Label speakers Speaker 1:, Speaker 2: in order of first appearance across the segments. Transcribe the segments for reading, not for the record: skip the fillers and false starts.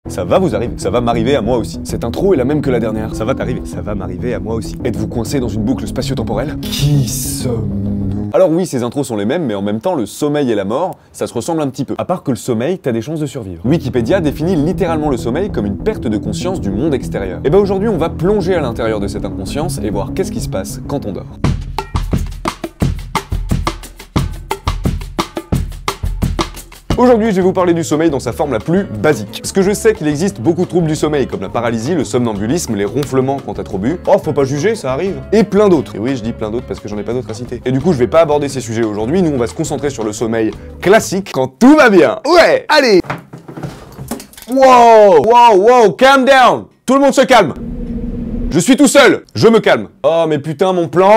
Speaker 1: Ça va vous arriver, ça va m'arriver à moi aussi. Cette intro est la même que la dernière. Ça va t'arriver, ça va m'arriver à moi aussi. Êtes-vous coincé dans une boucle spatio-temporelle? Qui sommes-nous? Alors oui, ces intros sont les mêmes, mais en même temps, le sommeil et la mort, ça se ressemble un petit peu. À part que le sommeil, t'as des chances de survivre. Wikipédia définit littéralement le sommeil comme une perte de conscience du monde extérieur. Et bah aujourd'hui, on va plonger à l'intérieur de cette inconscience et voir qu'est-ce qui se passe quand on dort. Aujourd'hui, je vais vous parler du sommeil dans sa forme la plus basique. Parce que je sais qu'il existe beaucoup de troubles du sommeil, comme la paralysie, le somnambulisme, les ronflements quand t'as trop bu. Oh, faut pas juger, ça arrive. Et plein d'autres. Et oui, je dis plein d'autres parce que j'en ai pas d'autres à citer. Et du coup, je vais pas aborder ces sujets aujourd'hui. Nous, on va se concentrer sur le sommeil classique quand tout va bien. Ouais, allez. Wow, calm down. Tout le monde se calme. Je suis tout seul. Je me calme. Oh, mais putain, mon plan.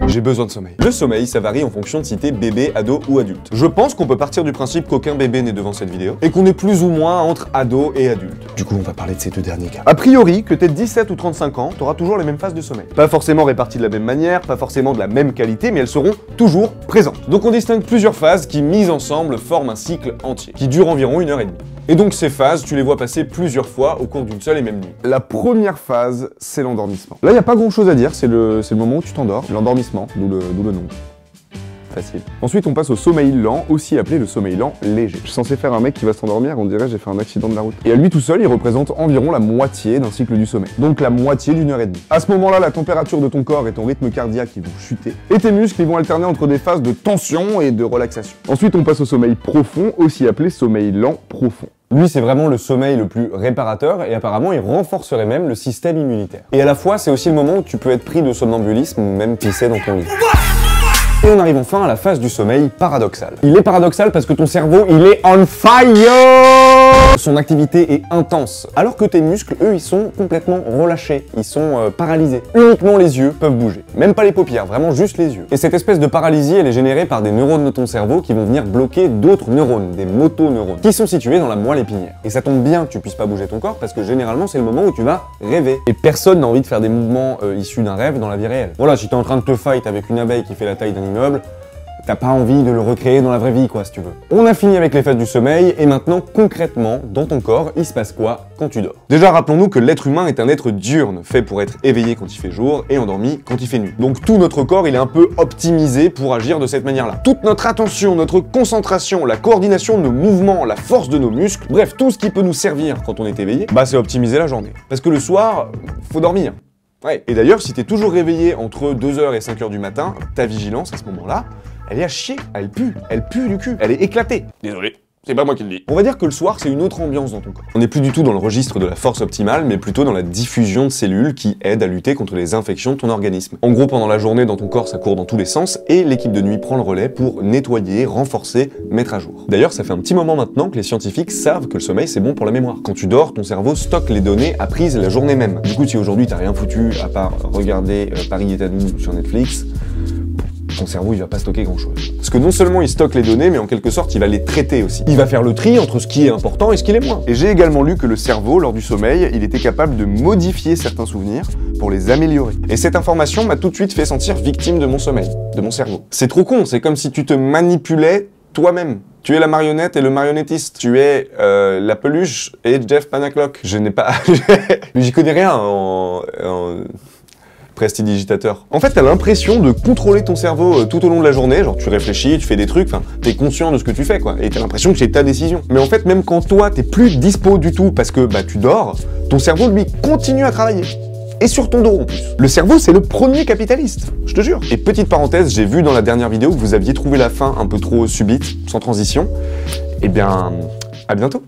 Speaker 1: J'ai besoin de sommeil. Le sommeil, ça varie en fonction de si t'es bébé, ado ou adulte. Je pense qu'on peut partir du principe qu'aucun bébé n'est devant cette vidéo, et qu'on est plus ou moins entre ado et adulte. Du coup, on va parler de ces deux derniers cas. A priori, que t'aies 17 ou 35 ans, t'auras toujours les mêmes phases de sommeil. Pas forcément réparties de la même manière, pas forcément de la même qualité, mais elles seront toujours présentes. Donc on distingue plusieurs phases qui, mises ensemble, forment un cycle entier, qui dure environ 1h30. Et donc ces phases, tu les vois passer plusieurs fois au cours d'une seule et même nuit. La première phase, c'est l'endormissement. Là, il n'y a pas grand chose à dire, c'est le moment où tu t'endors, l'endormissement, d'où le nom. Facile. Ensuite, on passe au sommeil lent, aussi appelé le sommeil lent léger. Je suis censé faire un mec qui va s'endormir, on dirait j'ai fait un accident de la route. Et à lui tout seul, il représente environ la moitié d'un cycle du sommeil. Donc la moitié d'1h30. À ce moment-là, la température de ton corps et ton rythme cardiaque ils vont chuter. Et tes muscles ils vont alterner entre des phases de tension et de relaxation. Ensuite, on passe au sommeil profond, aussi appelé sommeil lent profond. Lui, c'est vraiment le sommeil le plus réparateur et apparemment, il renforcerait même le système immunitaire. Et à la fois, c'est aussi le moment où tu peux être pris de somnambulisme ou même pisser dans ton lit. Et on arrive enfin à la phase du sommeil paradoxal. Il est paradoxal parce que ton cerveau, il est on fire! Son activité est intense, alors que tes muscles, eux, ils sont complètement relâchés, ils sont paralysés. Uniquement les yeux peuvent bouger, même pas les paupières, vraiment juste les yeux. Et cette espèce de paralysie, elle est générée par des neurones de ton cerveau qui vont venir bloquer d'autres neurones, des motoneurones, qui sont situés dans la moelle épinière. Et ça tombe bien que tu puisses pas bouger ton corps, parce que généralement, c'est le moment où tu vas rêver. Et personne n'a envie de faire des mouvements issus d'un rêve dans la vie réelle. Voilà, si t'es en train de te fight avec une abeille qui fait la taille d'un immeuble, t'as pas envie de le recréer dans la vraie vie, quoi, si tu veux. On a fini avec les phases du sommeil, et maintenant, concrètement, dans ton corps, il se passe quoi quand tu dors? Déjà, rappelons-nous que l'être humain est un être diurne, fait pour être éveillé quand il fait jour, et endormi quand il fait nuit. Donc tout notre corps, il est un peu optimisé pour agir de cette manière-là. Toute notre attention, notre concentration, la coordination de nos mouvements, la force de nos muscles, bref, tout ce qui peut nous servir quand on est éveillé, bah c'est optimiser la journée. Parce que le soir, faut dormir. Ouais. Et d'ailleurs, si t'es toujours réveillé entre 2h et 5h du matin, ta vigilance à ce moment-là, elle est à chier, elle pue du cul, elle est éclatée. Désolé, c'est pas moi qui le dis. On va dire que le soir, c'est une autre ambiance dans ton corps. On n'est plus du tout dans le registre de la force optimale, mais plutôt dans la diffusion de cellules qui aident à lutter contre les infections de ton organisme. En gros, pendant la journée, dans ton corps, ça court dans tous les sens, et l'équipe de nuit prend le relais pour nettoyer, renforcer, mettre à jour. D'ailleurs, ça fait un petit moment maintenant que les scientifiques savent que le sommeil, c'est bon pour la mémoire. Quand tu dors, ton cerveau stocke les données apprises la journée même. Du coup, si aujourd'hui, t'as rien foutu à part regarder Paris est à nous sur Netflix, ton cerveau, il va pas stocker grand chose. Parce que non seulement il stocke les données, mais en quelque sorte, il va les traiter aussi. Il va faire le tri entre ce qui est important et ce qui l'est moins. Et j'ai également lu que le cerveau, lors du sommeil, il était capable de modifier certains souvenirs pour les améliorer. Et cette information m'a tout de suite fait sentir victime de mon sommeil, de mon cerveau. C'est trop con, c'est comme si tu te manipulais toi-même. Tu es la marionnette et le marionnettiste. Tu es la peluche et Jeff Panaclock. Je n'ai pas... J'y connais rien en prestidigitateur. En fait, t'as l'impression de contrôler ton cerveau tout au long de la journée, genre tu réfléchis, tu fais des trucs, enfin, t'es conscient de ce que tu fais, quoi, et t'as l'impression que c'est ta décision. Mais en fait, même quand toi, t'es plus dispo du tout parce que, bah, tu dors, ton cerveau, lui, continue à travailler. Et sur ton dos, en plus. Le cerveau, c'est le premier capitaliste, je te jure. Et petite parenthèse, j'ai vu dans la dernière vidéo que vous aviez trouvé la fin un peu trop subite, sans transition. Eh bien, à bientôt.